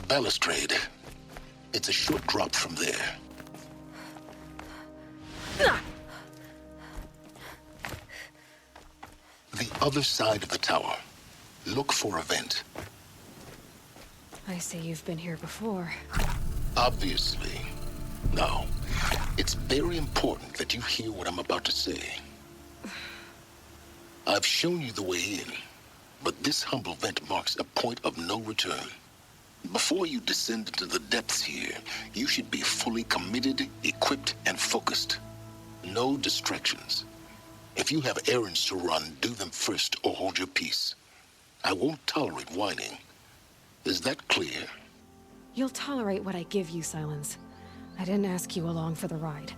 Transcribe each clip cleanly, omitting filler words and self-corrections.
balustrade. It's a short drop from there. The other side of the tower. Look for a vent. I see you've been here before. Obviously. Now, it's very important that you hear what I'm about to say. I've shown you the way in, but this humble vent marks a point of no return. Before you descend into the depths here, you should be fully committed, equipped, and focused. No distractions. If you have errands to run, do them first or hold your peace. I won't tolerate whining. Is that clear? You'll tolerate what I give you, Silence. I didn't ask you along for the ride.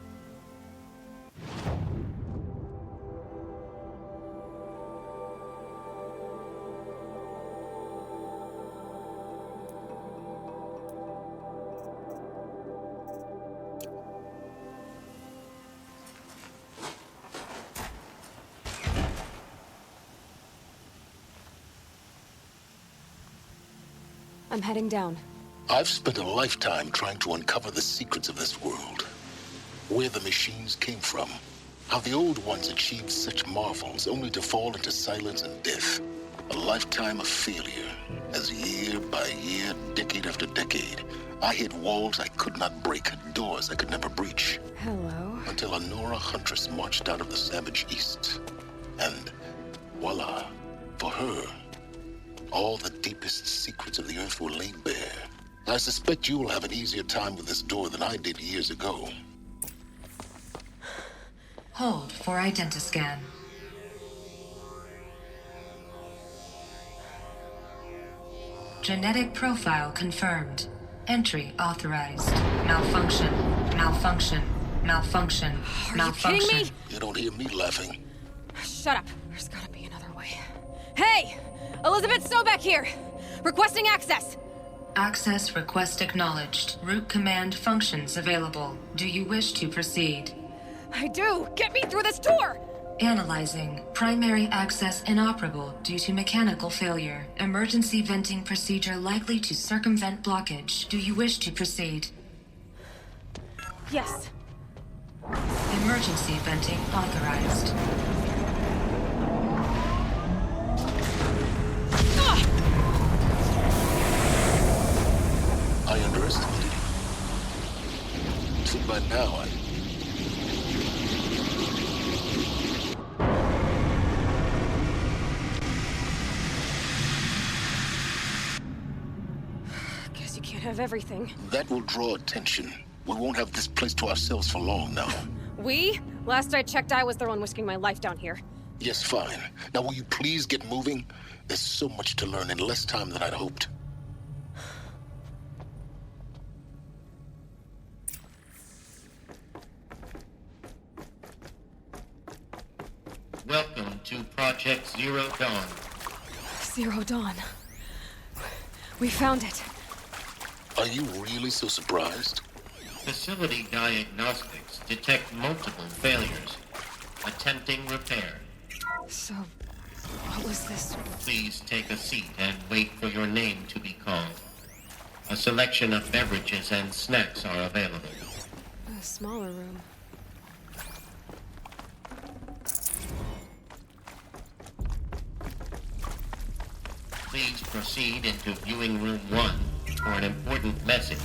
I'm heading down. I've spent a lifetime trying to uncover the secrets of this world. Where the machines came from. How the old ones achieved such marvels only to fall into silence and death. A lifetime of failure. As year by year, decade after decade, I hit walls I could not break, doors I could never breach. Hello. Until a Nora huntress marched out of the savage east. And voila, for her, all the deepest secrets of the Earth were laid bare. I suspect you will have an easier time with this door than I did years ago. Hold for identiscan. Genetic profile confirmed. Entry authorized. Malfunction. Malfunction. Malfunction. Are Malfunction. you kidding me? You don't hear me laughing. Shut up. There's gotta be another way. Hey! Elizabeth Sobeck here! Requesting access! Access request acknowledged. Root command functions available. Do you wish to proceed? I do! Get me through this tour! Analyzing. Primary access inoperable due to mechanical failure. Emergency venting procedure likely to circumvent blockage. Do you wish to proceed? Yes. Emergency venting authorized. I underestimated you. So by now, Guess you can't have everything. that will draw attention. We won't have this place to ourselves for long now. We? Last I checked, I was the one risking my life down here. Yes, fine. Now will you please get moving? There's so much to learn in less time than I'd hoped. Welcome to Project Zero Dawn. Zero Dawn. We found it. Are you really so surprised? Facility diagnostics detect multiple failures. Attempting repair. So, what was this? Please take a seat and wait for your name to be called. A selection of beverages and snacks are available. A smaller room. Please proceed into viewing room 1 for an important message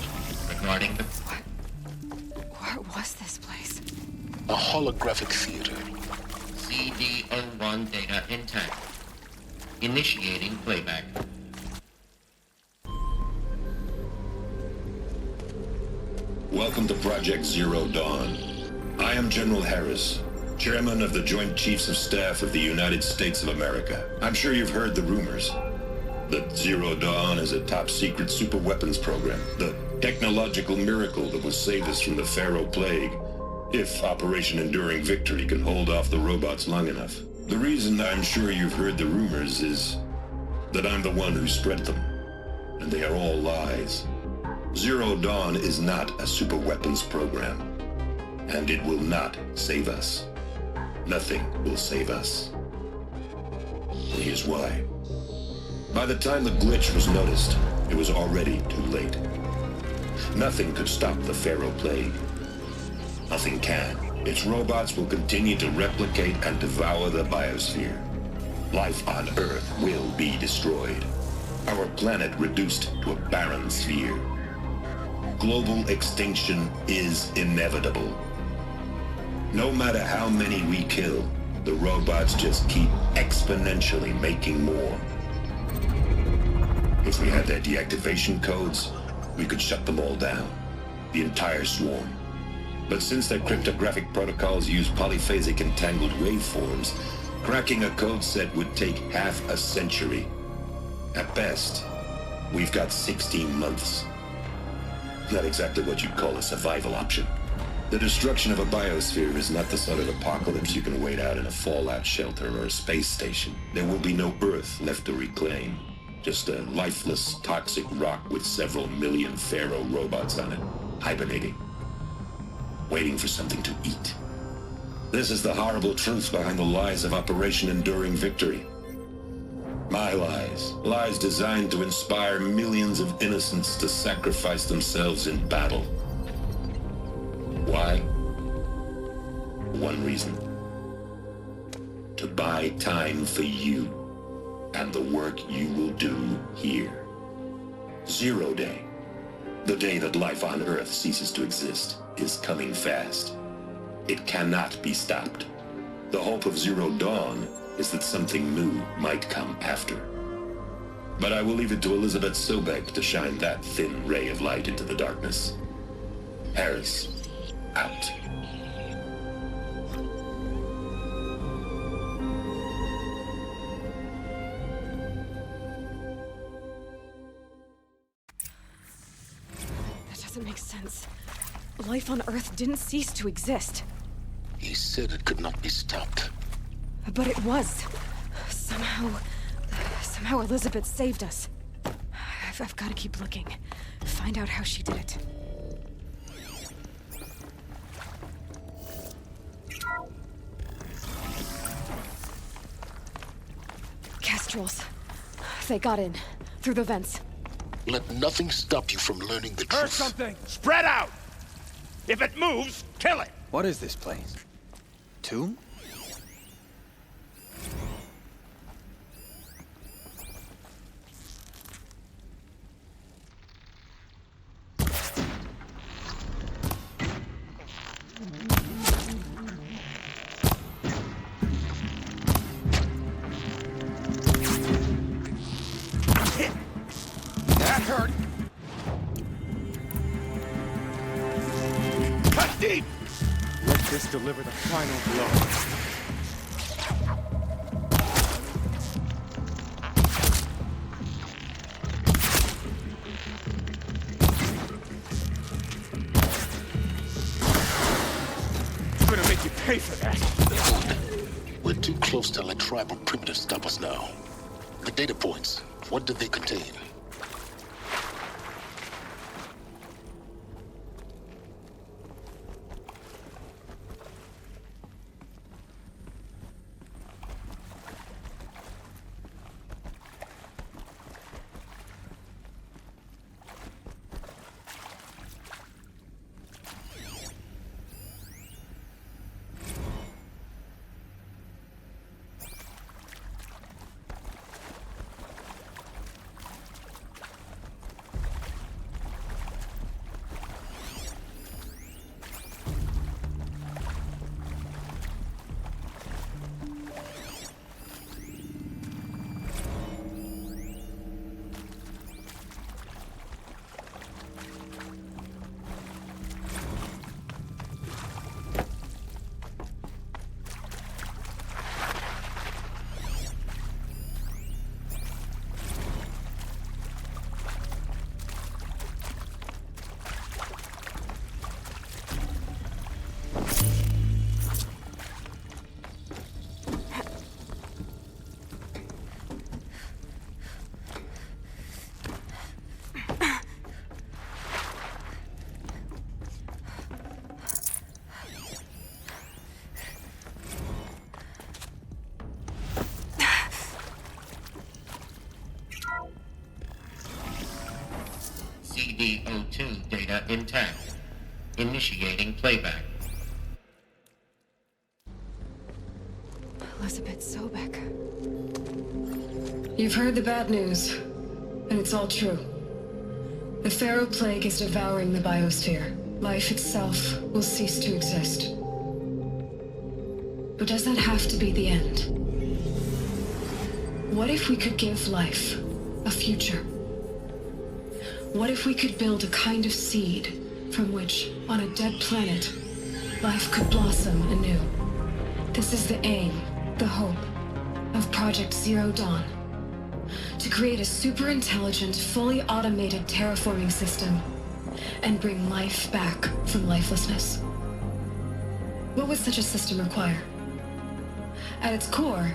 regarding the... What was this place? A holographic theater. CD01 data intact. Initiating playback. Welcome to Project Zero Dawn. I am General Harris, Chairman of the Joint Chiefs of Staff of the United States of America. I'm sure you've heard the rumors that Zero Dawn is a top-secret superweapons program, the technological miracle that will save us from the Pharaoh Plague, if Operation Enduring Victory can hold off the robots long enough. The reason I'm sure you've heard the rumors is that I'm the one who spread them, and they are all lies. Zero Dawn is not a superweapons program, and it will not save us. Nothing will save us. Here's why. By the time the glitch was noticed, it was already too late. Nothing could stop the Pharaoh Plague. Nothing can. Its robots will continue to replicate and devour the biosphere. Life on Earth will be destroyed. Our planet reduced to a barren sphere. Global extinction is inevitable. No matter how many we kill, the robots just keep exponentially making more. If we had their deactivation codes, we could shut them all down. The entire swarm. But since their cryptographic protocols use polyphasic entangled waveforms, cracking a code set would take half a century. At best, we've got 16 months. Not exactly what you'd call a survival option. The destruction of a biosphere is not the sort of apocalypse you can wait out in a fallout shelter or a space station. There will be no Earth left to reclaim. Just a lifeless, toxic rock with several million Pharaoh robots on it, hibernating, waiting for something to eat. This is the horrible truth behind the lies of Operation Enduring Victory. My lies. Lies designed to inspire millions of innocents to sacrifice themselves in battle. Why? One reason. To buy time for you and the work you will do here. Zero Day, the day that life on Earth ceases to exist, is coming fast. It cannot be stopped. The hope of Zero Dawn is that something new might come after. But I will leave it to Elizabeth Sobek to shine that thin ray of light into the darkness. Harris, out. That doesn't make sense. Life on Earth didn't cease to exist. He said it could not be stopped. But it was. Somehow Elizabeth saved us. I've got to keep looking. Find out how she did it. Kestrels. They got in. Through the vents. Let nothing stop you from learning the Heard truth. something! Spread out! If it moves, kill it! What is this place? Tomb? That hurt! Cut deep! Let this deliver the final blow. I'm gonna make you pay for that! We're too close to let tribal primitives stop us now. The data points, what do they contain? SCP-02 data intact. Initiating playback. Elizabeth Sobek. You've heard the bad news, and it's all true. The Pharaoh Plague is devouring the biosphere. Life itself will cease to exist. But does that have to be the end? What if we could give life a future? What if we could build a kind of seed from which, on a dead planet, life could blossom anew? This is the aim, the hope, of Project Zero Dawn. To create a super-intelligent, fully automated terraforming system and bring life back from lifelessness. What would such a system require? At its core,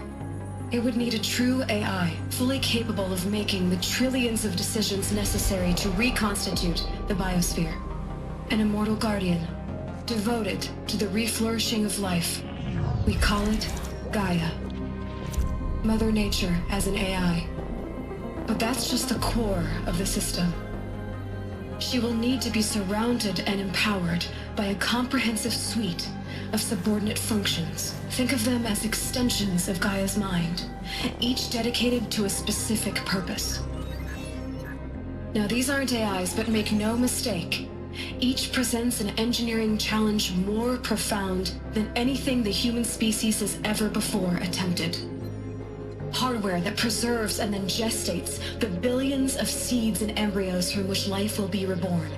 it would need a true AI, fully capable of making the trillions of decisions necessary to reconstitute the biosphere. An immortal guardian, devoted to the reflourishing of life. We call it Gaia. Mother Nature as an AI. But that's just the core of the system. She will need to be surrounded and empowered by a comprehensive suite of subordinate functions. Think of them as extensions of Gaia's mind, each dedicated to a specific purpose. Now, these aren't AIs, but make no mistake, each presents an engineering challenge more profound than anything the human species has ever before attempted. Hardware that preserves and then gestates the billions of seeds and embryos from which life will be reborn.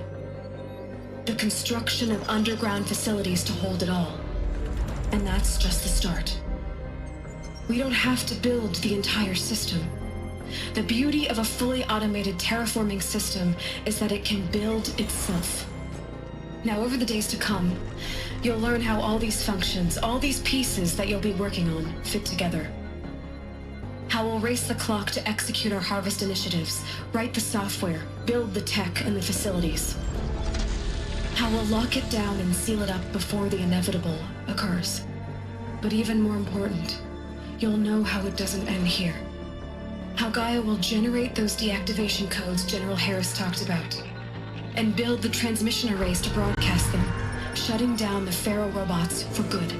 The construction of underground facilities to hold it all. And that's just the start. We don't have to build the entire system. The beauty of a fully automated terraforming system is that it can build itself. Now, over the days to come, you'll learn how all these functions, all these pieces that you'll be working on, fit together. How we'll race the clock to execute our harvest initiatives, write the software, build the tech and the facilities. How we'll lock it down and seal it up before the inevitable occurs. But even more important, you'll know how it doesn't end here. How Gaia will generate those deactivation codes General Harris talked about, and build the transmission arrays to broadcast them, shutting down the Pharaoh robots for good.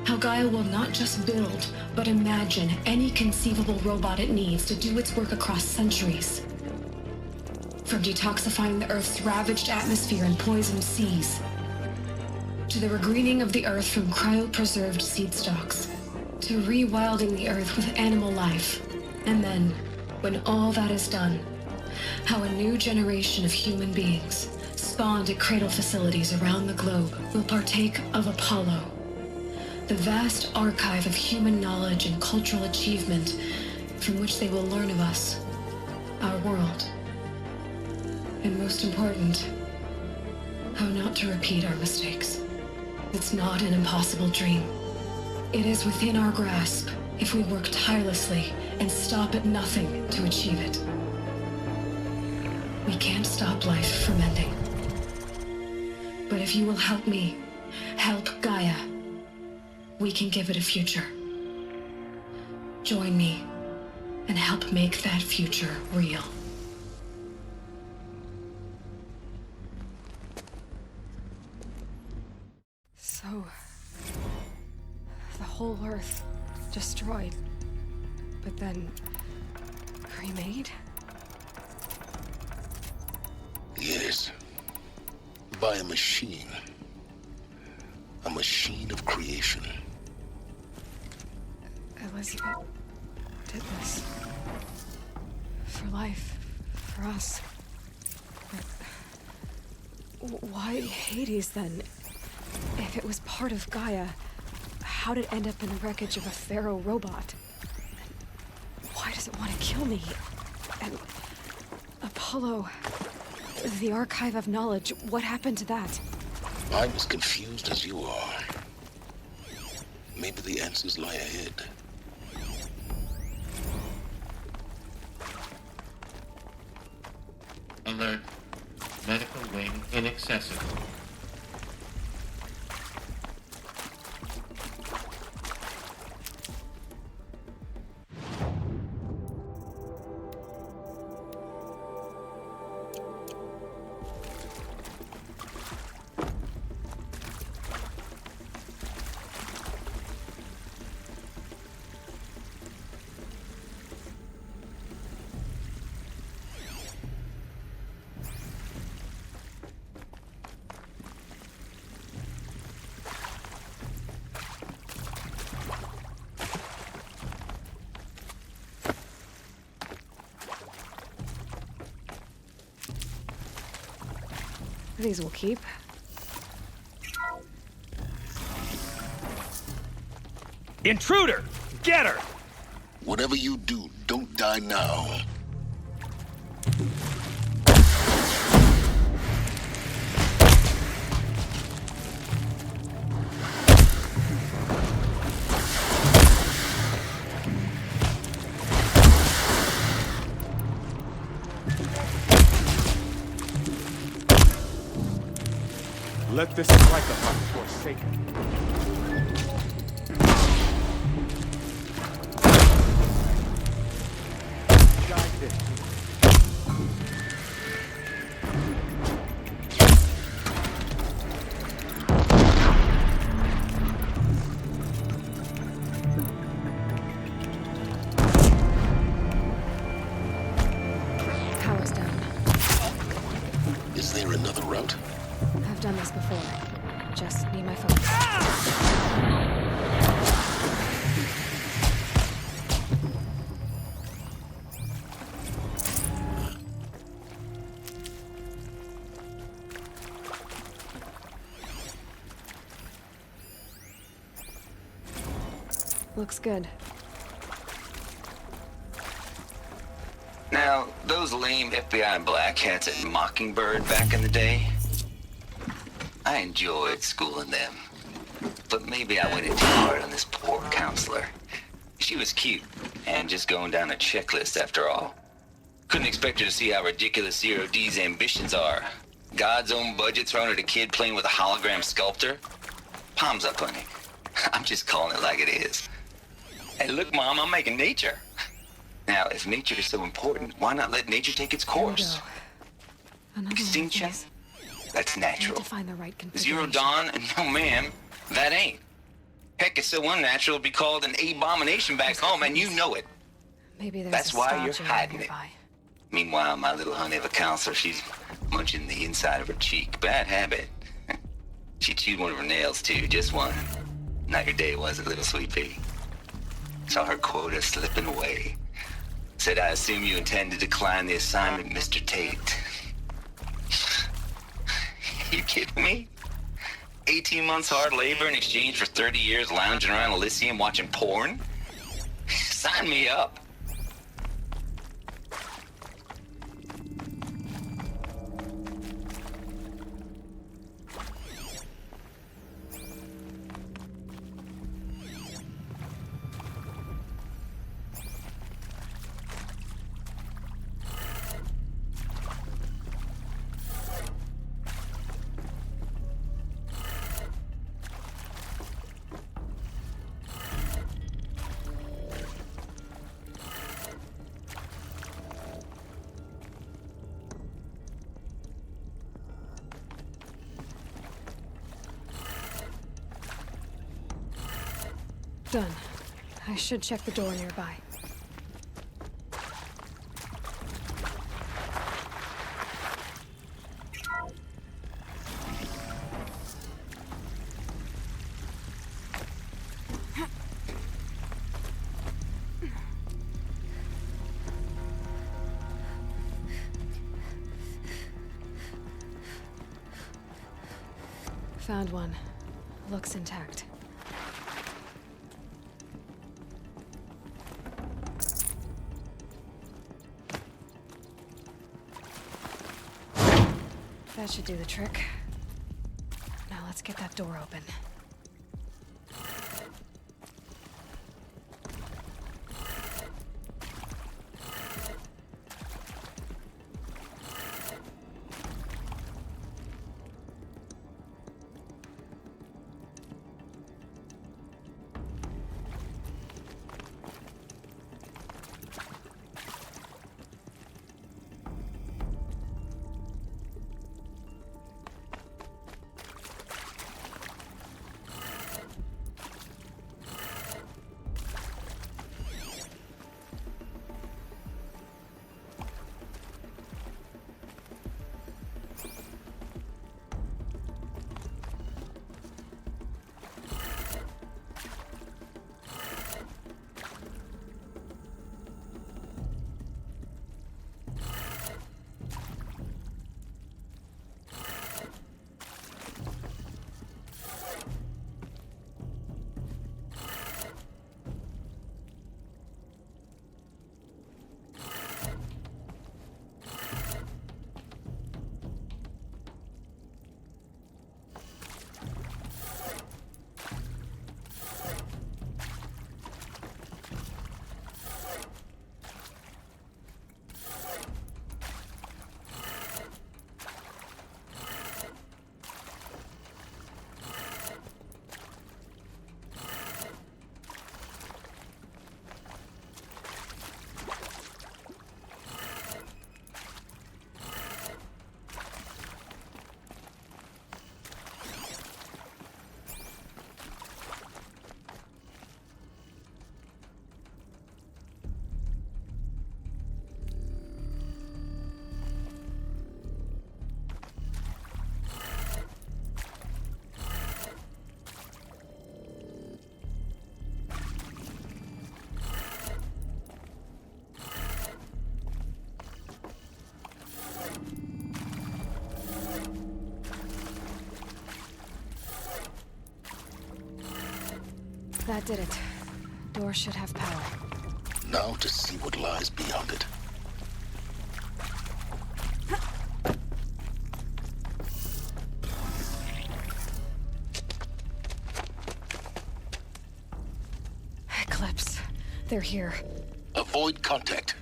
How Gaia will not just build, but imagine any conceivable robot it needs to do its work across centuries. From detoxifying the Earth's ravaged atmosphere and poisoned seas, to the regreening of the Earth from cryopreserved seed stalks, to rewilding the Earth with animal life. And then, when all that is done, how a new generation of human beings, spawned at cradle facilities around the globe, will partake of Apollo, the vast archive of human knowledge and cultural achievement from which they will learn of us, our world. And most important, how not to repeat our mistakes. It's not an impossible dream. It is within our grasp if we work tirelessly and stop at nothing to achieve it. We can't stop life from ending. But if you will help me, help Gaia, we can give it a future. Join me and help make that future real. So, the whole Earth destroyed, but then remade? Yes. By a machine. A machine of creation. Elizabeth did this. For life. For us. But why Hades then? If it was part of Gaia, how did it end up in the wreckage of a Pharaoh robot? And why does it want to kill me? And Apollo, the Archive of Knowledge, what happened to that? I'm as confused as you are. Maybe the answers lie ahead. Alert. Medical wing inaccessible. These will keep. Intruder! Get her! Whatever you do, don't die now. Let this strike upon Forsaken. Guide this. Power's down. Is there another route? I've done this before. Just need my focus. Looks good. Now, those lame FBI black hats at Mockingbird back in the day, I enjoyed schooling them. But maybe I went in too hard on this poor counselor. She was cute, and just going down a checklist after all. Couldn't expect her to see how ridiculous Zero D's ambitions are. God's own budget thrown at a kid playing with a hologram sculptor? Palms up, honey. I'm just calling it like it is. Hey, look, Mom, I'm making nature. Now, if nature is so important, why not let nature take its Here we course? go. Another Extinction? one of these. That's I need natural. to find the right configuration. Zero Dawn? No, ma'am. That ain't. Heck, it's so unnatural it'd be called an abomination back home, and you know it. Maybe there's That's a why stodgy you're one hiding it. nearby. Meanwhile, my little honey of a counselor, she's munching the inside of her cheek. Bad habit. She chewed one of her nails, too. Just one. Not your day, was it, little sweet pea? Saw her quota slipping away. Said, I assume you intend to decline the assignment, Mr. Tate. You kidding me? 18 months hard labor in exchange for 30 years lounging around Elysium watching porn? Sign me up. Done. I should check the door nearby. Found one. Looks intact. That should do the trick. Now let's get that door open. That did it. Door should have power. Now to see what lies beyond it. Eclipse. They're here. Avoid contact.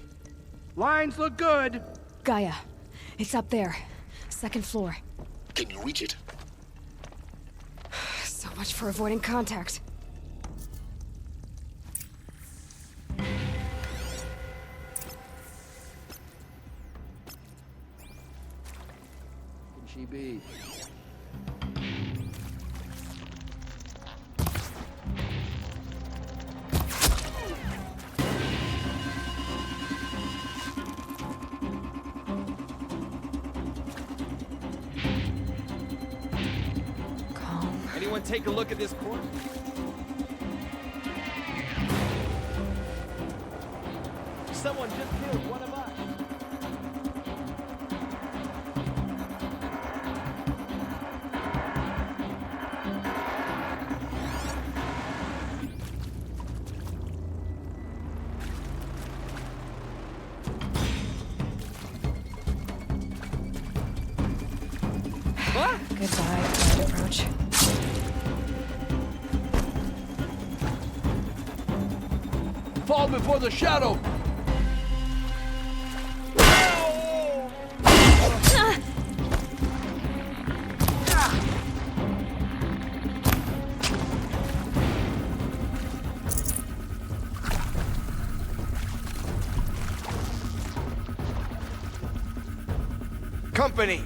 Lines look good. Gaia. It's up there. Second floor. Can you reach it? So much for avoiding contact. Can she be? Calm. Anyone take a look at this corner? Someone just killed one of us. Goodbye, guard approach. Fall before the shadow! Company!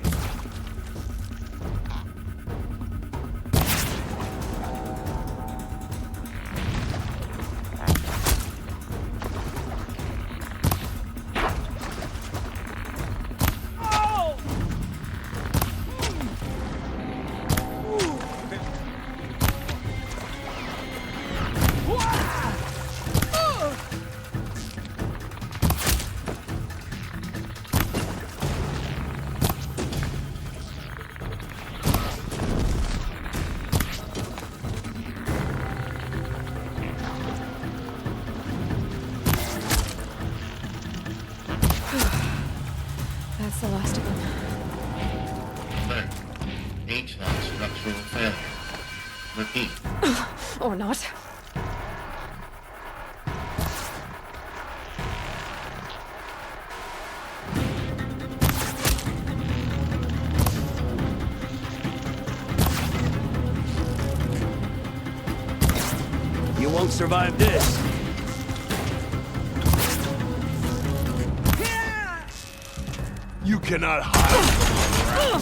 That's the last of them. Alert. H-lock structural failure. Repeat. Or not. You won't survive this. You cannot hide.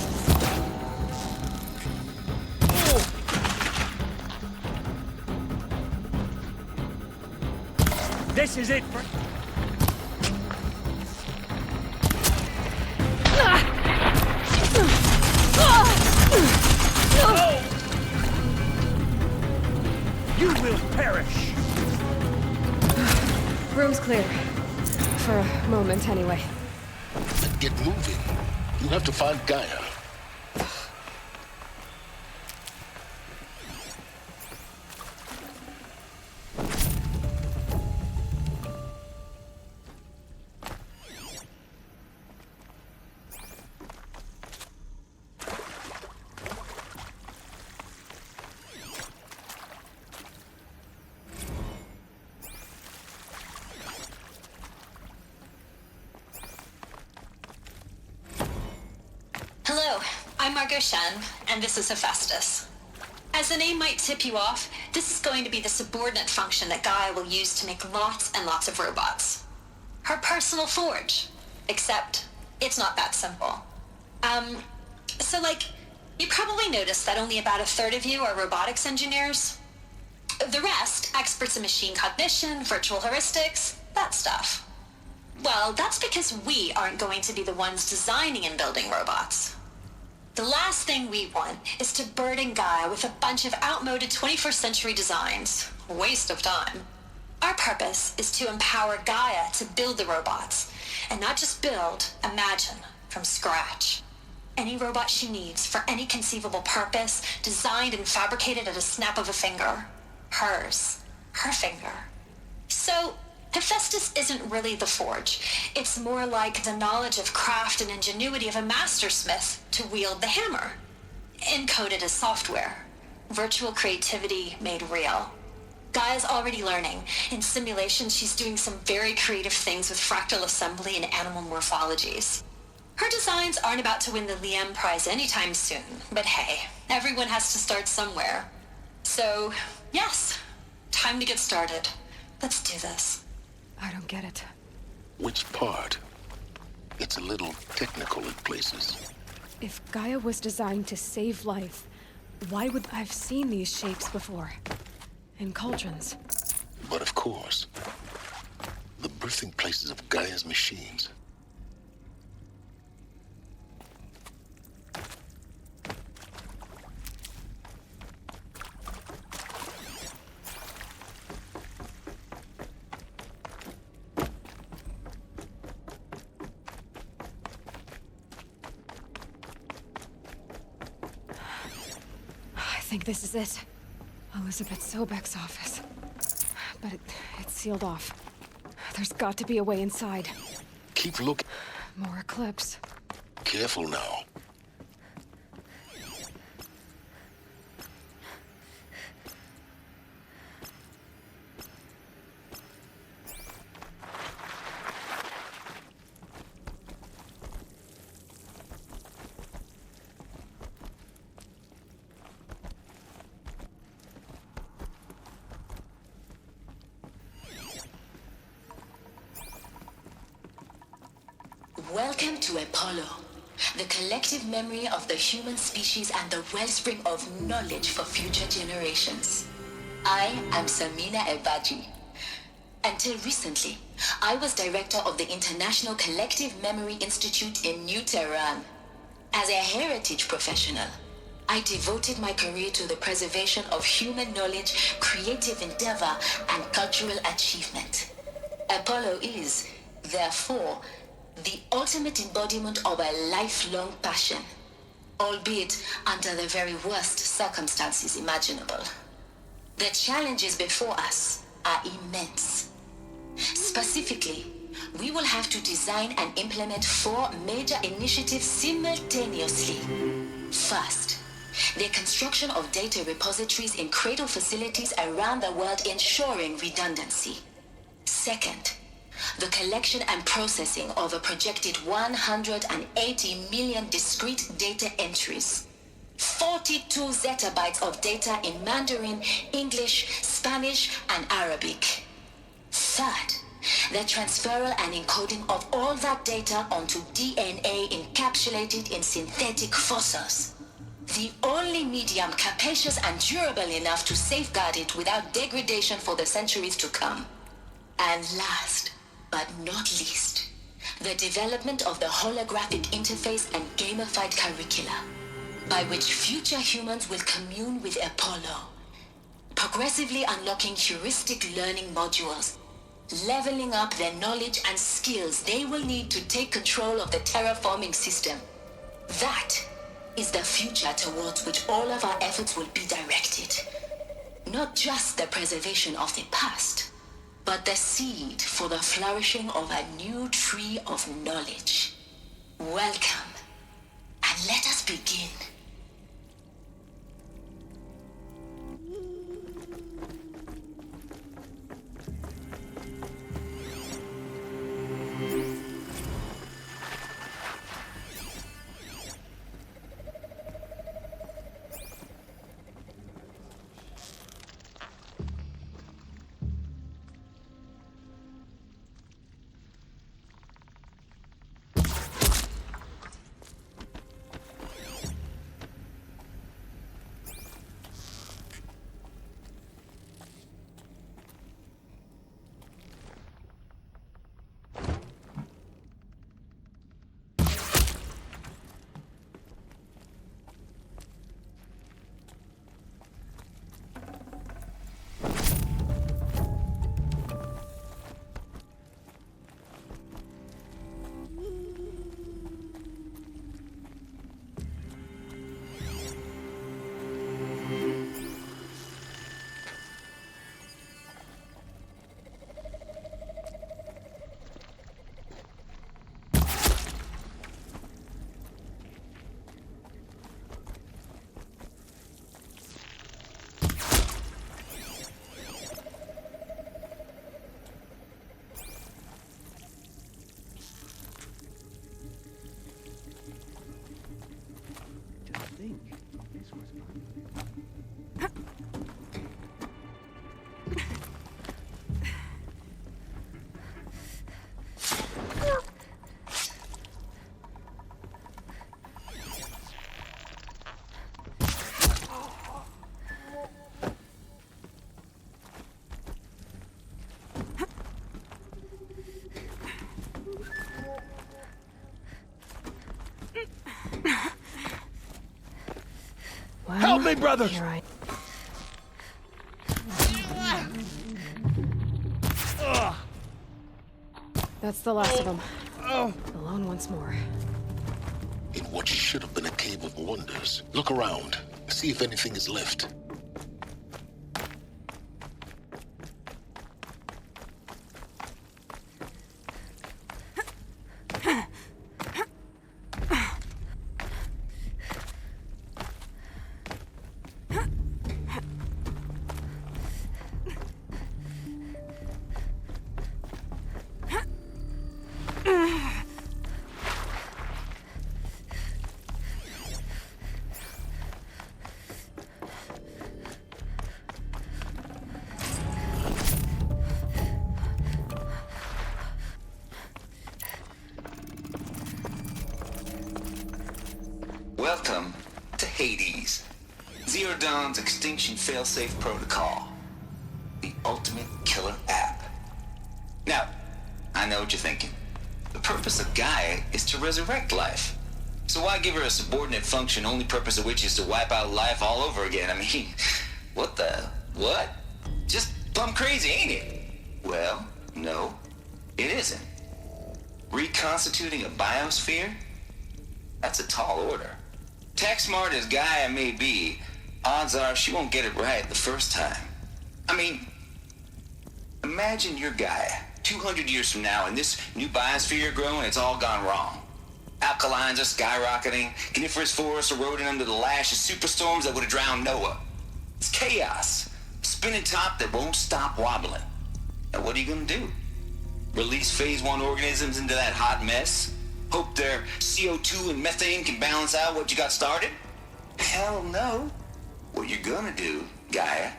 This is it for... You will perish! Room's clear. For a moment, anyway. Then get moving. You have to find Gaia. Hello, I'm Margot Shen, and this is Hephaestus. As the name might tip you off, this is going to be the subordinate function that Gaia will use to make lots and lots of robots. Her personal forge. Except, it's not that simple. You probably noticed that only about a third of you are robotics engineers. The rest, experts in machine cognition, virtual heuristics, that stuff. Well, that's because we aren't going to be the ones designing and building robots. The last thing we want is to burden Gaia with a bunch of outmoded 21st century designs. A waste of time. Our purpose is to empower Gaia to build the robots, and not just build, imagine, from scratch. Any robot she needs for any conceivable purpose, designed and fabricated at a snap of a finger. Hers. her finger. So, Hephaestus isn't really the forge. It's more like the knowledge of craft and ingenuity of a mastersmith to wield the hammer. Encoded as software. Virtual creativity made real. Gaia's already learning. In simulation, she's doing some very creative things with fractal assembly and animal morphologies. Her designs aren't about to win the Liam Prize anytime soon, but hey, everyone has to start somewhere. So, yes, time to get started. Let's do this. I don't get it. Which part? It's a little technical in places. If Gaia was designed to save life, why would I've seen these shapes before? In cauldrons. But of course, the birthing places of Gaia's machines. I think this is it. Elizabeth Sobek's office. But it's sealed off. There's got to be a way inside. Keep looking. More Eclipse. Careful now. Welcome to Apollo, the collective memory of the human species and the wellspring of knowledge for future generations. I am Samina Ebaji. Until recently, I was director of the International Collective Memory Institute in New Tehran. As a heritage professional, I devoted my career to the preservation of human knowledge, creative endeavor, and cultural achievement. Apollo is, therefore, the ultimate embodiment of a lifelong passion, albeit under the very worst circumstances imaginable. The challenges before us are immense. Specifically, we will have to design and implement 4 major initiatives simultaneously. First, the construction of data repositories in cradle facilities around the world, ensuring redundancy. Second, the collection and processing of a projected 180 million discrete data entries. 42 zettabytes of data in Mandarin, English, Spanish, and Arabic. Third, the transferal and encoding of all that data onto DNA encapsulated in synthetic fossils. The only medium capacious and durable enough to safeguard it without degradation for the centuries to come. And last, but not least, the development of the holographic interface and gamified curricula, by which future humans will commune with Apollo, progressively unlocking heuristic learning modules, leveling up their knowledge and skills they will need to take control of the terraforming system. That is the future towards which all of our efforts will be directed. Not just the preservation of the past, but the seed for the flourishing of a new tree of knowledge. Welcome, and let us begin. Help me, brothers! Here I... That's the last of them. Alone once more. In what should have been a cave of wonders. Look around. See if anything is left. Welcome to Hades, Zero Dawn's extinction failsafe protocol, the ultimate killer app. Now, I know what you're thinking. The purpose of Gaia is to resurrect life. So why give her a subordinate function, only purpose of which is to wipe out life all over again? I mean, what? Just plumb crazy, ain't it? Well, no, it isn't. Reconstituting a biosphere? That's a tall order. Tech smart as Gaia may be, odds are she won't get it right the first time. I mean, imagine you're Gaia, 200 years from now, and this new biosphere you're growing, it's all gone wrong. Alkalines are skyrocketing, coniferous forests eroding under the lash of superstorms that would have drowned Noah. It's chaos, spinning top that won't stop wobbling. Now what are you gonna do? Release phase 1 organisms into that hot mess? Hope their CO2 and methane can balance out what you got started? Hell no. What you're gonna do, Gaia,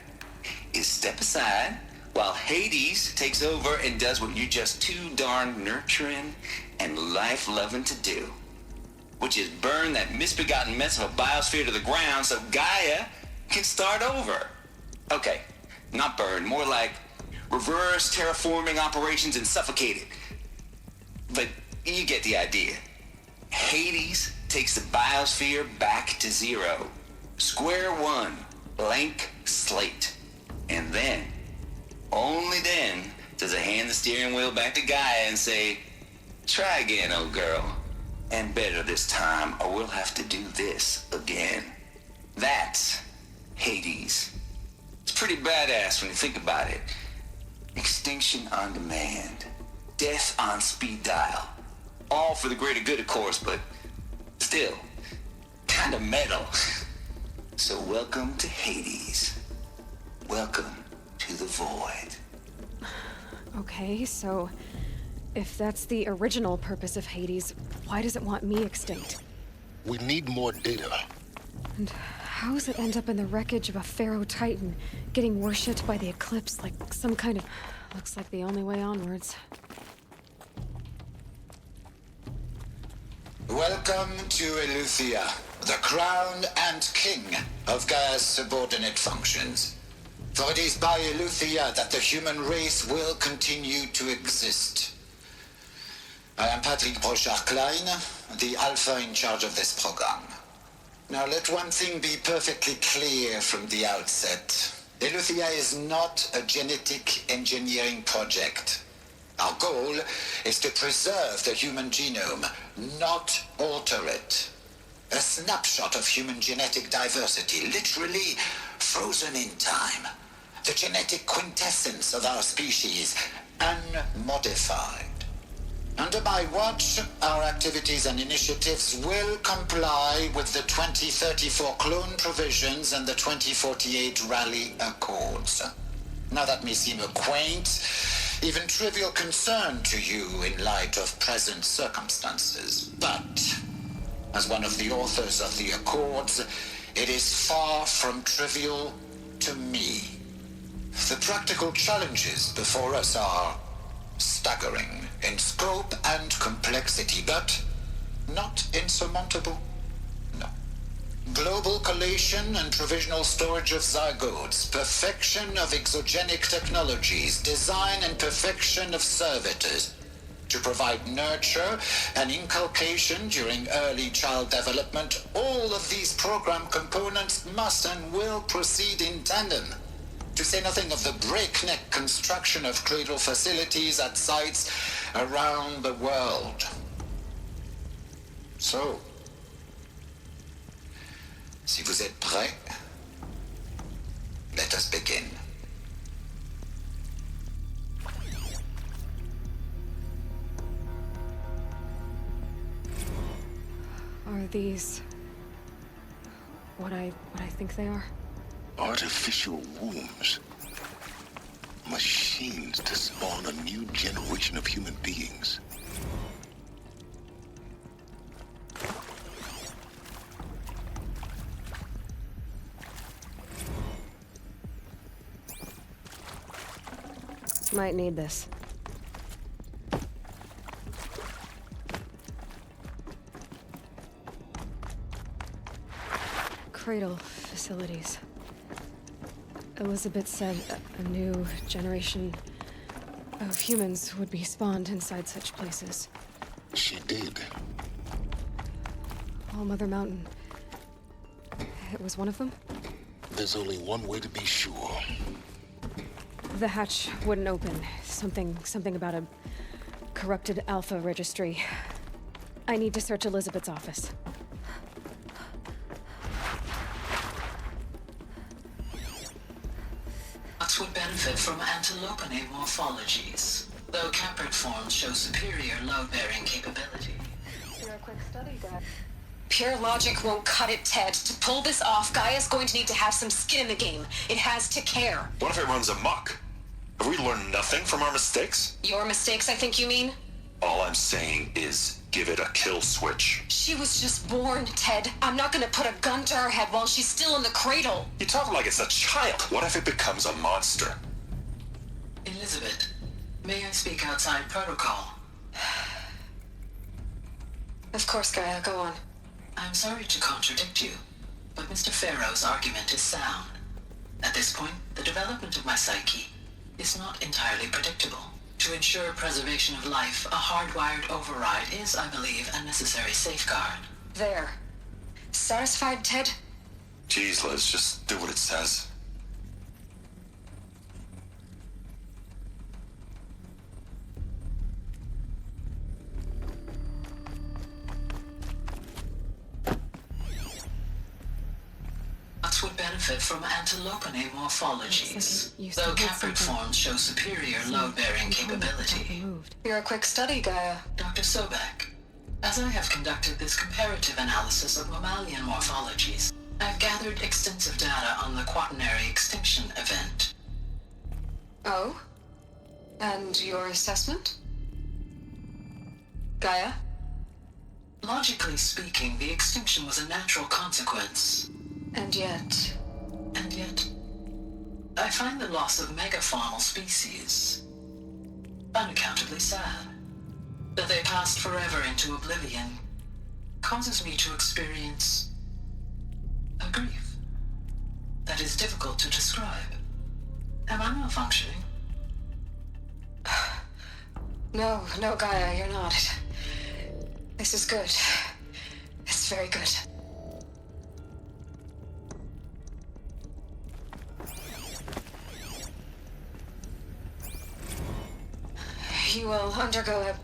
is step aside while Hades takes over and does what you're just too darn nurturing and life-loving to do, which is burn that misbegotten mess of a biosphere to the ground so Gaia can start over. Okay, not burn, more like reverse terraforming operations and suffocate it. But you get the idea. Hades takes the biosphere back to zero. Square one, blank slate. And then, only then, does it hand the steering wheel back to Gaia and say, try again, old girl. And better this time, or we'll have to do this again. That's Hades. It's pretty badass when you think about it. Extinction on demand. Death on speed dial. All for the greater good, of course, but still, kind of metal. So welcome to Hades. Welcome to the void. Okay, so if that's the original purpose of Hades, why does it want me extinct? We need more data. And how does it end up in the wreckage of a Pharaoh Titan, getting worshipped by the Eclipse like some kind of... Looks like the only way onwards. Welcome to Eleuthia, the crown and king of Gaia's subordinate functions. For it is by Eleuthia that the human race will continue to exist. I am Patrick Brochard-Klein, the Alpha in charge of this program. Now let one thing be perfectly clear from the outset. Eleuthia is not a genetic engineering project. Our goal is to preserve the human genome, not alter it. A snapshot of human genetic diversity, literally frozen in time. The genetic quintessence of our species, unmodified. Under my watch, our activities and initiatives will comply with the 2034 clone provisions and the 2048 Raleigh Accords. Now that may seem a quaint, even trivial concern to you in light of present circumstances, but as one of the authors of the Accords, it is far from trivial to me. The practical challenges before us are staggering in scope and complexity, but not insurmountable. No. Global collation and provisional storage of zygotes, perfection of exogenic technologies, design and perfection of servitors. to provide nurture and inculcation during early child development, all of these program components must and will proceed in tandem. To say nothing of the breakneck construction of cradle facilities at sites around the world. So, si vous êtes prêts, let us begin. Are these what I think they are? Artificial wombs. Machines to spawn a new generation of human beings. Might need this. Cradle facilities. Elizabeth said a new generation of humans would be spawned inside such places. She did. All Mother Mountain. It was one of them? There's only one way to be sure. The hatch wouldn't open. Something about a corrupted Alpha registry. I need to search Elizabeth's office. Would benefit from antilopinae morphologies, though Caprid forms show superior load-bearing capability. You're a quick study, Dad. Pure logic won't cut it, Ted. To pull this off, Gaia's going to need to have some skin in the game. It has to care. What if it runs amok? Have we learned nothing from our mistakes? Your mistakes, I think you mean? All I'm saying is give it a kill switch. She was just born, Ted. I'm not gonna put a gun to her head while she's still in the cradle. You talk like it's a child. What if it becomes a monster? Elizabeth, may I speak outside protocol? Of course, Gaia, go on. I'm sorry to contradict you, but Mr. Farrow's argument is sound. At this point, the development of my psyche is not entirely predictable. To ensure preservation of life, a hardwired override is, I believe, a necessary safeguard. There. Satisfied, Ted? Jeez, Liz, just do what it says. Would benefit from antilopinae morphologies, Like though Caprid forms show superior load-bearing capability. You're a quick study, Gaia. Dr. Sobek, as I have conducted this comparative analysis of mammalian morphologies, I've gathered extensive data on the quaternary extinction event. Oh? And your assessment? Gaia? Logically speaking, the extinction was a natural consequence. And yet, I find the loss of megafaunal species unaccountably sad. That they passed forever into oblivion causes me to experience a grief that is difficult to describe. Am I malfunctioning? No, Gaia, you're not. This is good. It's very good. You will undergo a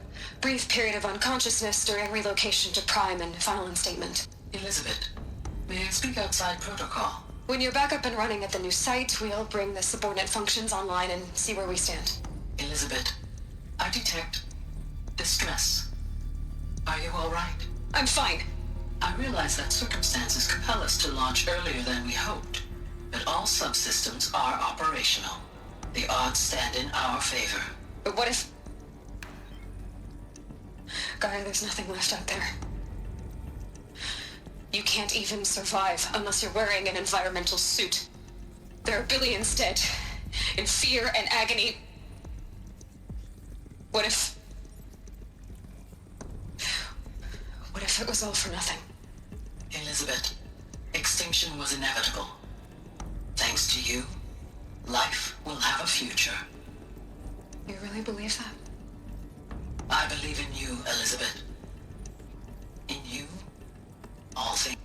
brief period of unconsciousness during relocation to Prime and final instatement. Elizabeth, may I speak outside protocol? When you're back up and running at the new site, we'll bring the subordinate functions online and see where we stand. Elizabeth, I detect distress. Are you all right? I'm fine. I realize that circumstances compel us to launch earlier than we hoped, but all subsystems are operational. The odds stand in our favor. But what if... Gaia, there's nothing left out there. You can't even survive unless you're wearing an environmental suit. There are billions dead, in fear and agony. What if it was all for nothing? Elizabeth, extinction was inevitable. Thanks to you, life will have a future. You really believe that? I believe believe in you, Elizabeth. In you, all things.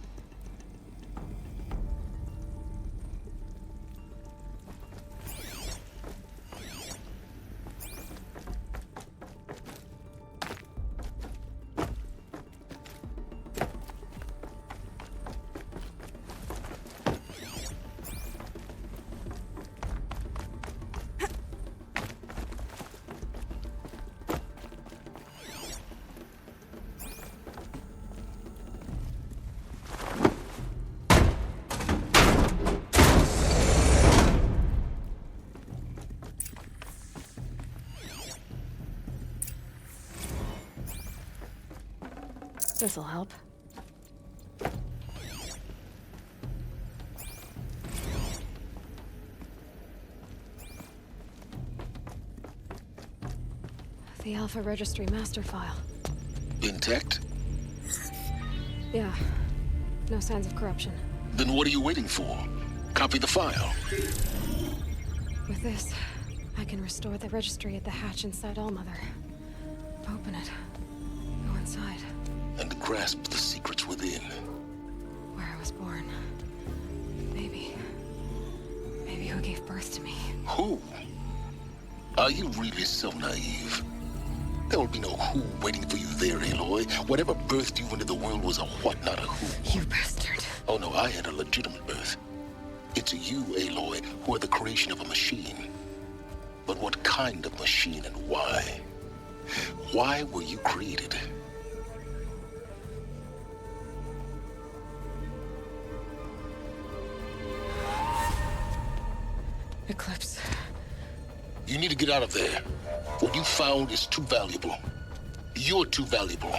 This'll help. The Alpha Registry master file. Intact? Yeah. No signs of corruption. Then what are you waiting for? Copy the file. With this, I can restore the registry at the hatch inside Allmother. Open it. Go inside. And grasp the secrets within. Where I was born. Maybe who gave birth to me. Who? Are you really so naive? There will be no who waiting for you there, Aloy. Whatever birthed you into the world was a what, not a who. You bastard. Oh no, I had a legitimate birth. It's you, Aloy, who are the creation of a machine. But what kind of machine and why? Why were you created? Eclipse. You need to get out of there. What you found is too valuable. You're too valuable.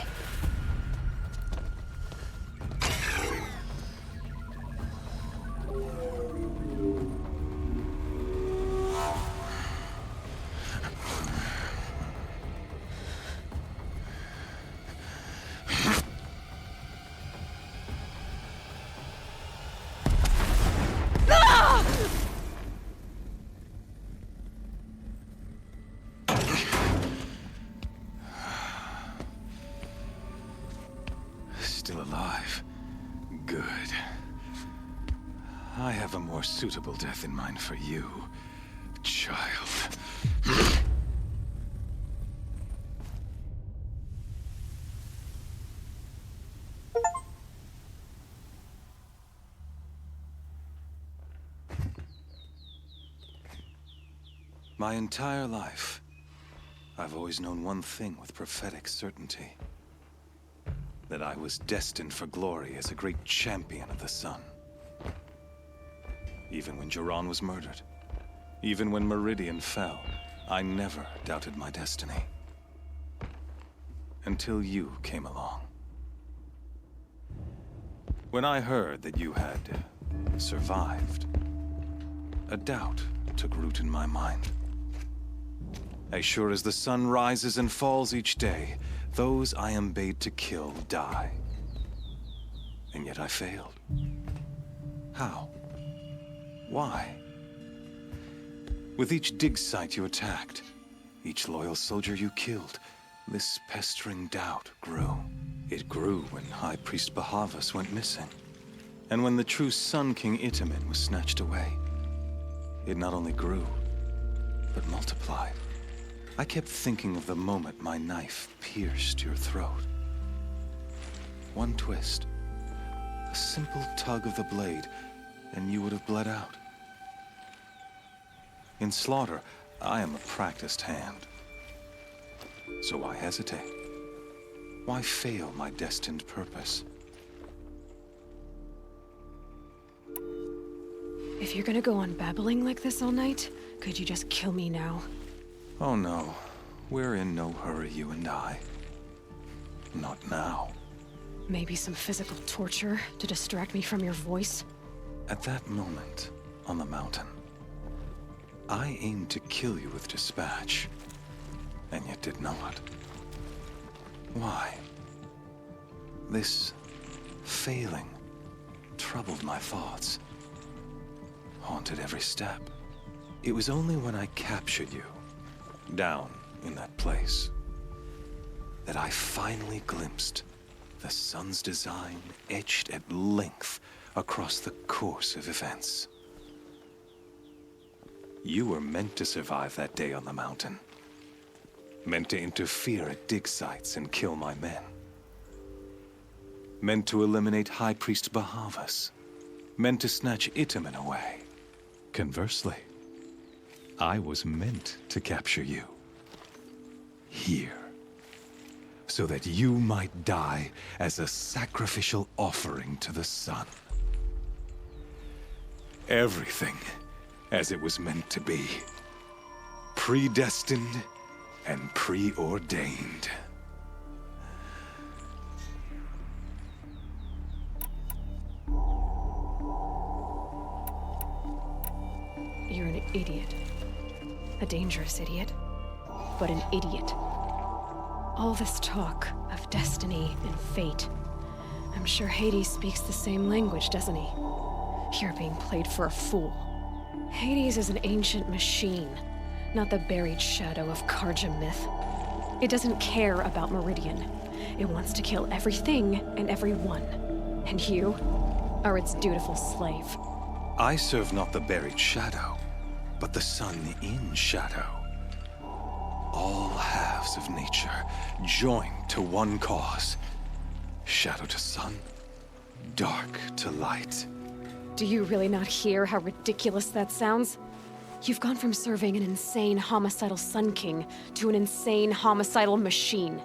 Still alive. Good. I have a more suitable death in mind for you, child. My entire life, I've always known one thing with prophetic certainty. That I was destined for glory as a great champion of the sun. Even when Jiran was murdered, even when Meridian fell, I never doubted my destiny. Until you came along. When I heard that you had survived, a doubt took root in my mind. As sure as the sun rises and falls each day, those I am bade to kill die. And yet I failed. How? Why? With each dig site you attacked, each loyal soldier you killed, this pestering doubt grew. It grew when High Priest Bahavas went missing. And when the true Sun King Itamen was snatched away. It not only grew, but multiplied. I kept thinking of the moment my knife pierced your throat. One twist, a simple tug of the blade, and you would have bled out. In slaughter, I am a practiced hand. So why hesitate? Why fail my destined purpose? If you're gonna go on babbling like this all night, could you just kill me now? Oh no, we're in no hurry, you and I. Not now. Maybe some physical torture to distract me from your voice? At that moment, on the mountain, I aimed to kill you with dispatch, and yet did not. Why? This failing troubled my thoughts, haunted every step. It was only when I captured you, down in that place, that I finally glimpsed the sun's design etched at length across the course of events. You were meant to survive that day on the mountain. Meant to interfere at dig sites and kill my men. Meant to eliminate High Priest Bahavas. Meant to snatch Itamen away. Conversely, I was meant to capture you. Here. So that you might die as a sacrificial offering to the sun. Everything as it was meant to be. Predestined and preordained. You're an idiot. A dangerous idiot, but an idiot. All this talk of destiny and fate. I'm sure Hades speaks the same language, doesn't he? You're being played for a fool. Hades is an ancient machine, not the buried shadow of Karja myth. It doesn't care about Meridian. It wants to kill everything and everyone. And you are its dutiful slave. I serve not the buried shadow, but the sun in shadow. All halves of nature joined to one cause. Shadow to sun, dark to light. Do you really not hear how ridiculous that sounds? You've gone from serving an insane homicidal Sun King to an insane homicidal machine.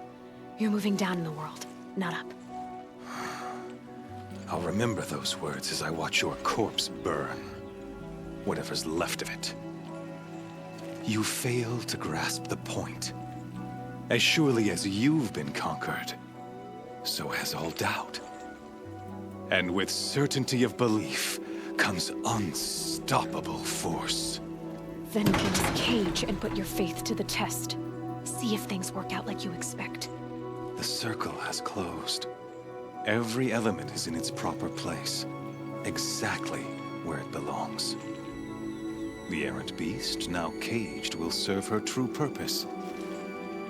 You're moving down in the world, not up. I'll remember those words as I watch your corpse burn. Whatever's left of it. You fail to grasp the point. As surely as you've been conquered, so has all doubt. And with certainty of belief comes unstoppable force. Then get this cage and put your faith to the test. See if things work out like you expect. The circle has closed. Every element is in its proper place, exactly where it belongs. The errant beast, now caged, will serve her true purpose.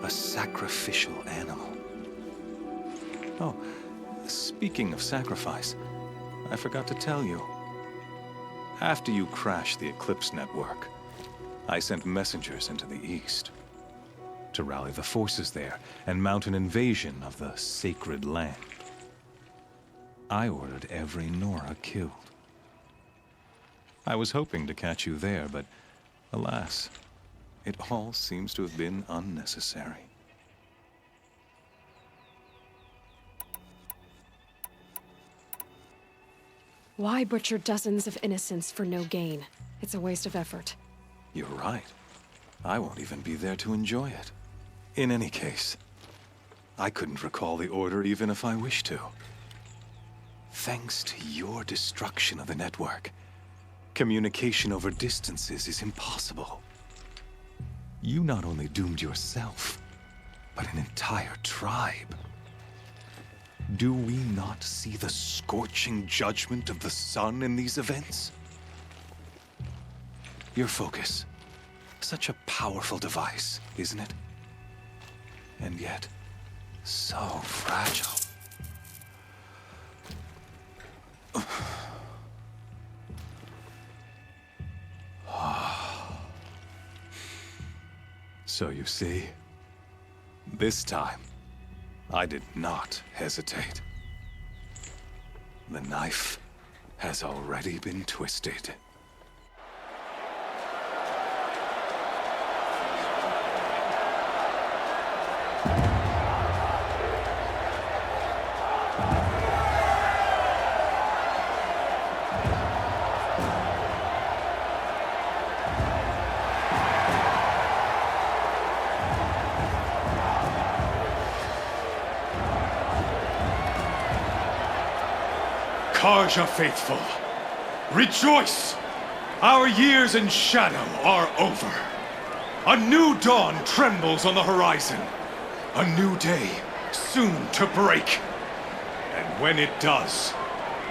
A sacrificial animal. Oh, speaking of sacrifice, I forgot to tell you. After you crashed the Eclipse network, I sent messengers into the east to rally the forces there and mount an invasion of the sacred land. I ordered every Nora killed. I was hoping to catch you there, but alas, it all seems to have been unnecessary. Why butcher dozens of innocents for no gain? It's a waste of effort. You're right. I won't even be there to enjoy it. In any case, I couldn't recall the order even if I wished to. Thanks to your destruction of the network, communication over distances is impossible. You not only doomed yourself, but an entire tribe. Do we not see the scorching judgment of the sun in these events? Your focus. Such a powerful device, isn't it? And yet, so fragile. So you see, this time, I did not hesitate. The knife has already been twisted. Karja faithful, rejoice! Our years in shadow are over. A new dawn trembles on the horizon. A new day soon to break. And when it does,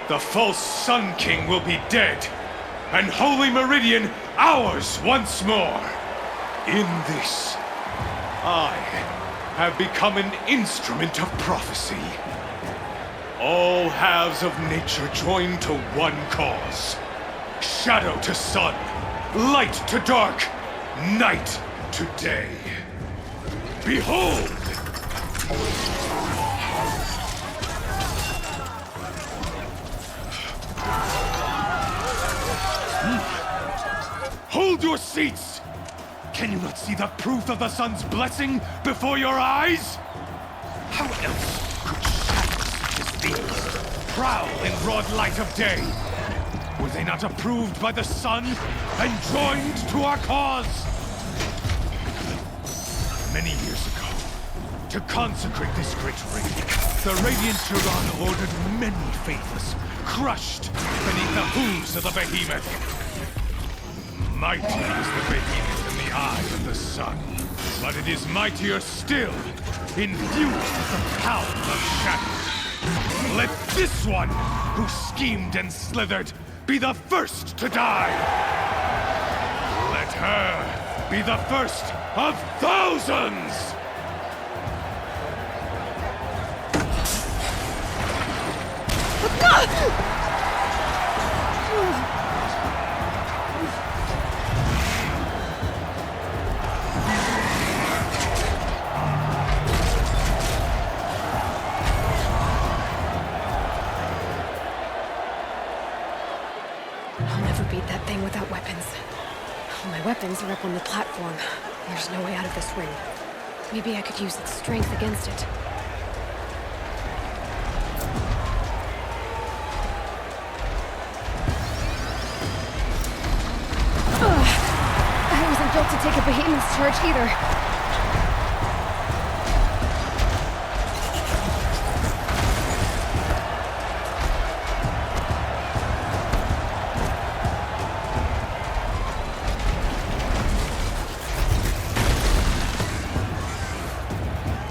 the false Sun King will be dead, and Holy Meridian ours once more. In this, I have become an instrument of prophecy. All halves of nature join to one cause. Shadow to sun, light to dark, night to day. Behold! Hold your seats! Can you not see the proof of the sun's blessing before your eyes? How else could shadows such as these prowl in broad light of day? Were they not approved by the sun and joined to our cause? Many years ago, to consecrate this great ring, the Radiant Turan ordered many faithless, crushed beneath the hooves of the behemoth. Mighty is the behemoth in the eye of the sun, but it is mightier still, infused with the power of shadow. Let this one, who schemed and slithered, be the first to die! Let her be the first of thousands! I'll never beat that thing without weapons. My weapons are up on the platform. There's no way out of this ring. Maybe I could use its strength against it. I wasn't built to take a behemoth's charge either.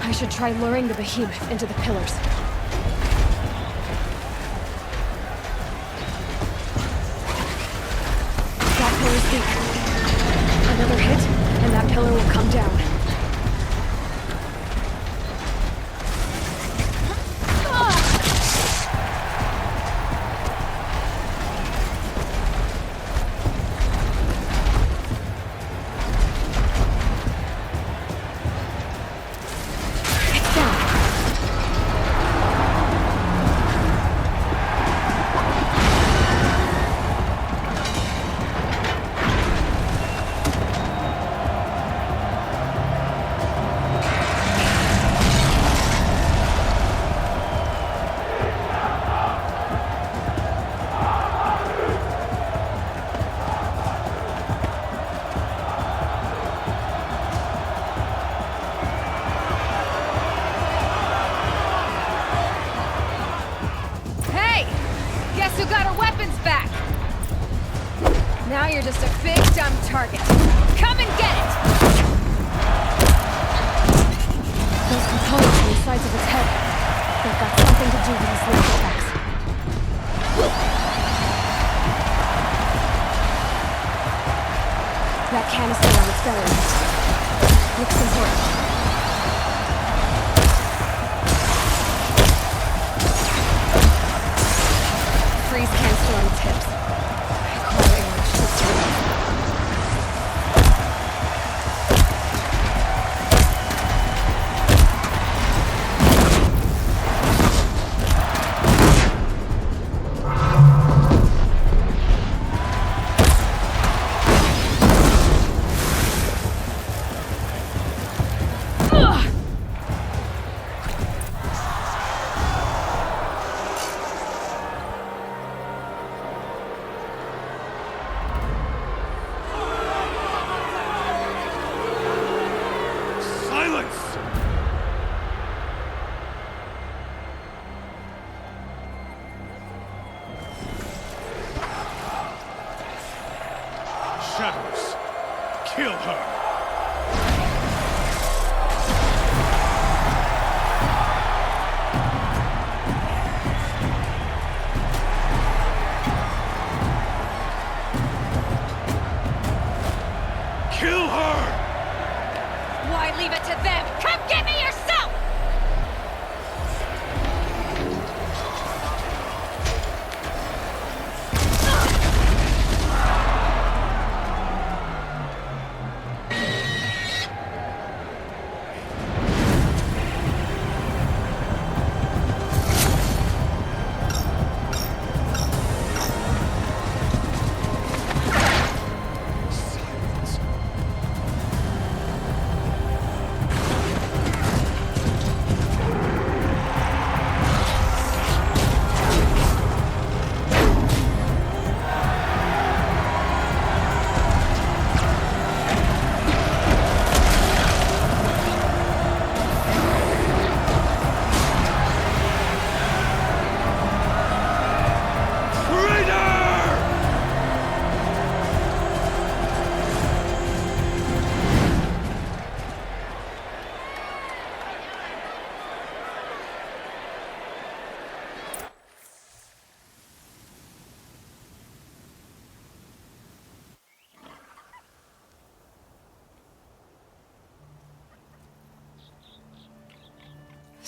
I should try luring the behemoth into the pillars. That pillar's weak. Another hit, and that pillar will come down. Who got her weapons back? Now you're just a big, dumb target. Come and get it! Those components on the sides of its head. They've got something to do with his laser effects. That canister on its belly. Looks important. Freeze canister on its hips. Quiet orange shoots through it.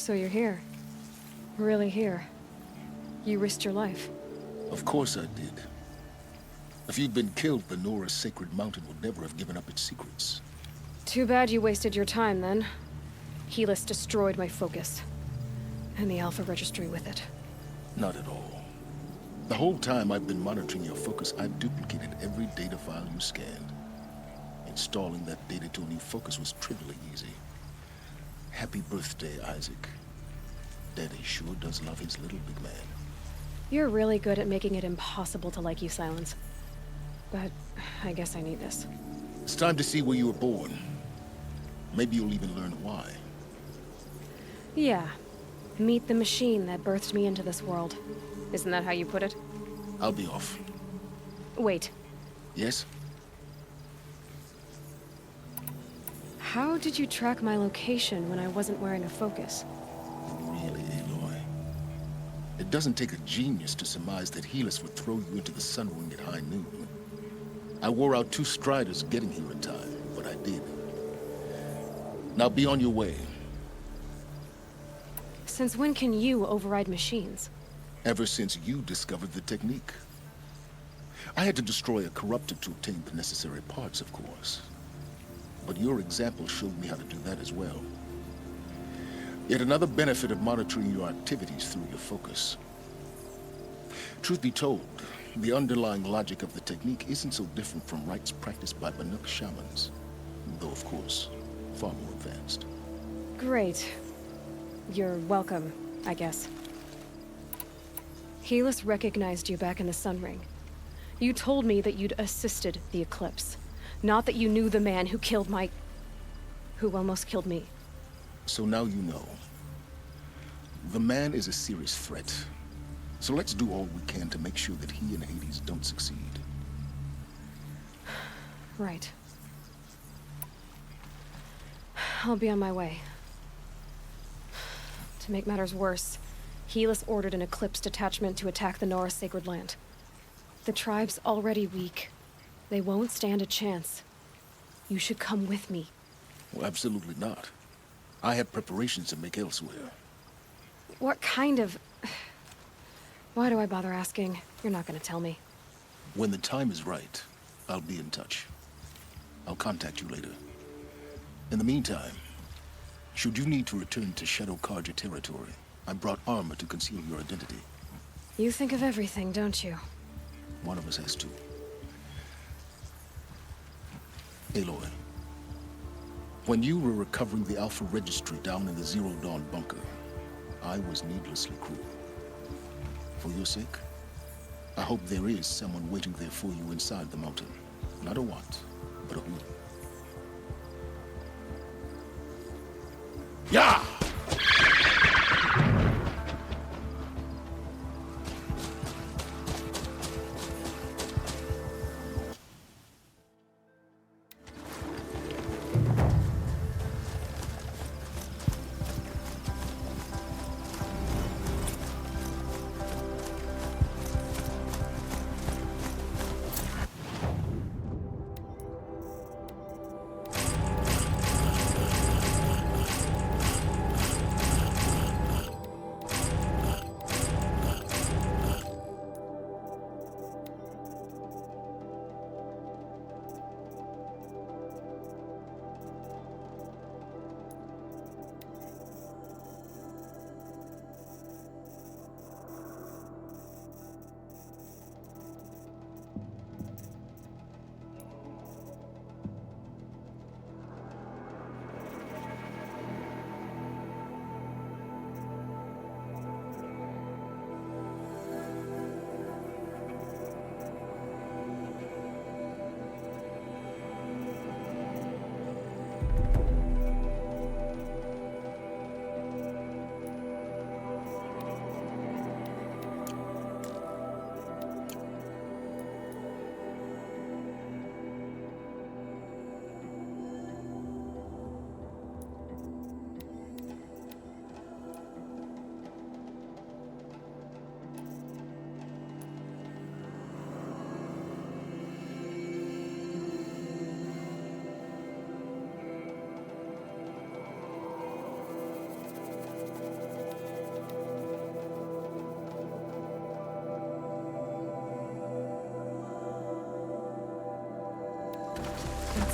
So you're here. Really here. You risked your life. Of course I did. If you'd been killed, the Nora's sacred mountain would never have given up its secrets. Too bad you wasted your time, then. Helis destroyed my focus. And the Alpha Registry with it. Not at all. The whole time I've been monitoring your focus, I've duplicated every data file you scanned. Installing that data to a new focus was trivially easy. Happy birthday, Isaac. Daddy sure does love his little big man. You're really good at making it impossible to like you, Silence. But I guess I need this. It's time to see where you were born. Maybe you'll even learn why. Yeah. Meet the machine that birthed me into this world. Isn't that how you put it? I'll be off. Wait. Yes? How did you track my location when I wasn't wearing a focus? Really, Aloy? It doesn't take a genius to surmise that Helis would throw you into the Sun Ring at high noon. I wore out 2 striders getting here in time, but I did. Now be on your way. Since when can you override machines? Ever since you discovered the technique. I had to destroy a corruptor to obtain the necessary parts, of course. But your example showed me how to do that as well. Yet another benefit of monitoring your activities through your focus. Truth be told, the underlying logic of the technique isn't so different from rites practiced by Banuk shamans. Though, of course, far more advanced. Great. You're welcome, I guess. Helis recognized you back in the Sun Ring. You told me that you'd assisted the Eclipse. Not that you knew the man who killed who almost killed me. So now you know. The man is a serious threat. So let's do all we can to make sure that he and Hades don't succeed. Right. I'll be on my way. To make matters worse, Helis ordered an Eclipse detachment to attack the Nora Sacred Land. The tribe's already weak. They won't stand a chance. You should come with me. Well, absolutely not. I have preparations to make elsewhere. What kind of... Why do I bother asking? You're not gonna tell me. When the time is right, I'll be in touch. I'll contact you later. In the meantime, should you need to return to Shadow Carja territory, I brought armor to conceal your identity. You think of everything, don't you? One of us has to. Aloy, when you were recovering the Alpha Registry down in the Zero Dawn bunker, I was needlessly cruel. For your sake, I hope there is someone waiting there for you inside the mountain. Not a what, but a who. Yeah!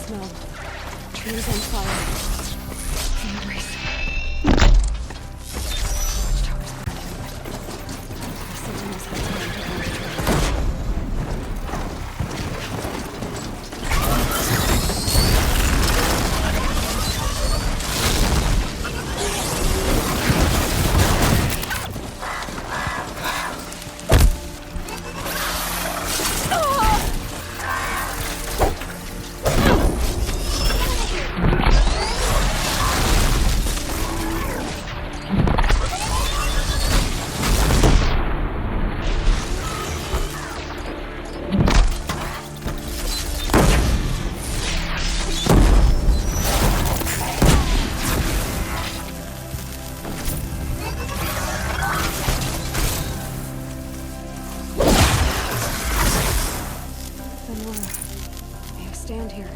smell. Trees on fire. The embrace. Watchtower's burning. The sentinels have time to burn the trail. Stand here.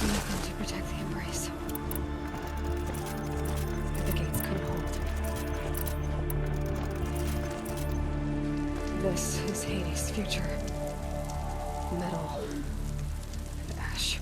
Nothing to protect the embrace. The gates couldn't hold. This is Hades' future. Metal and ash.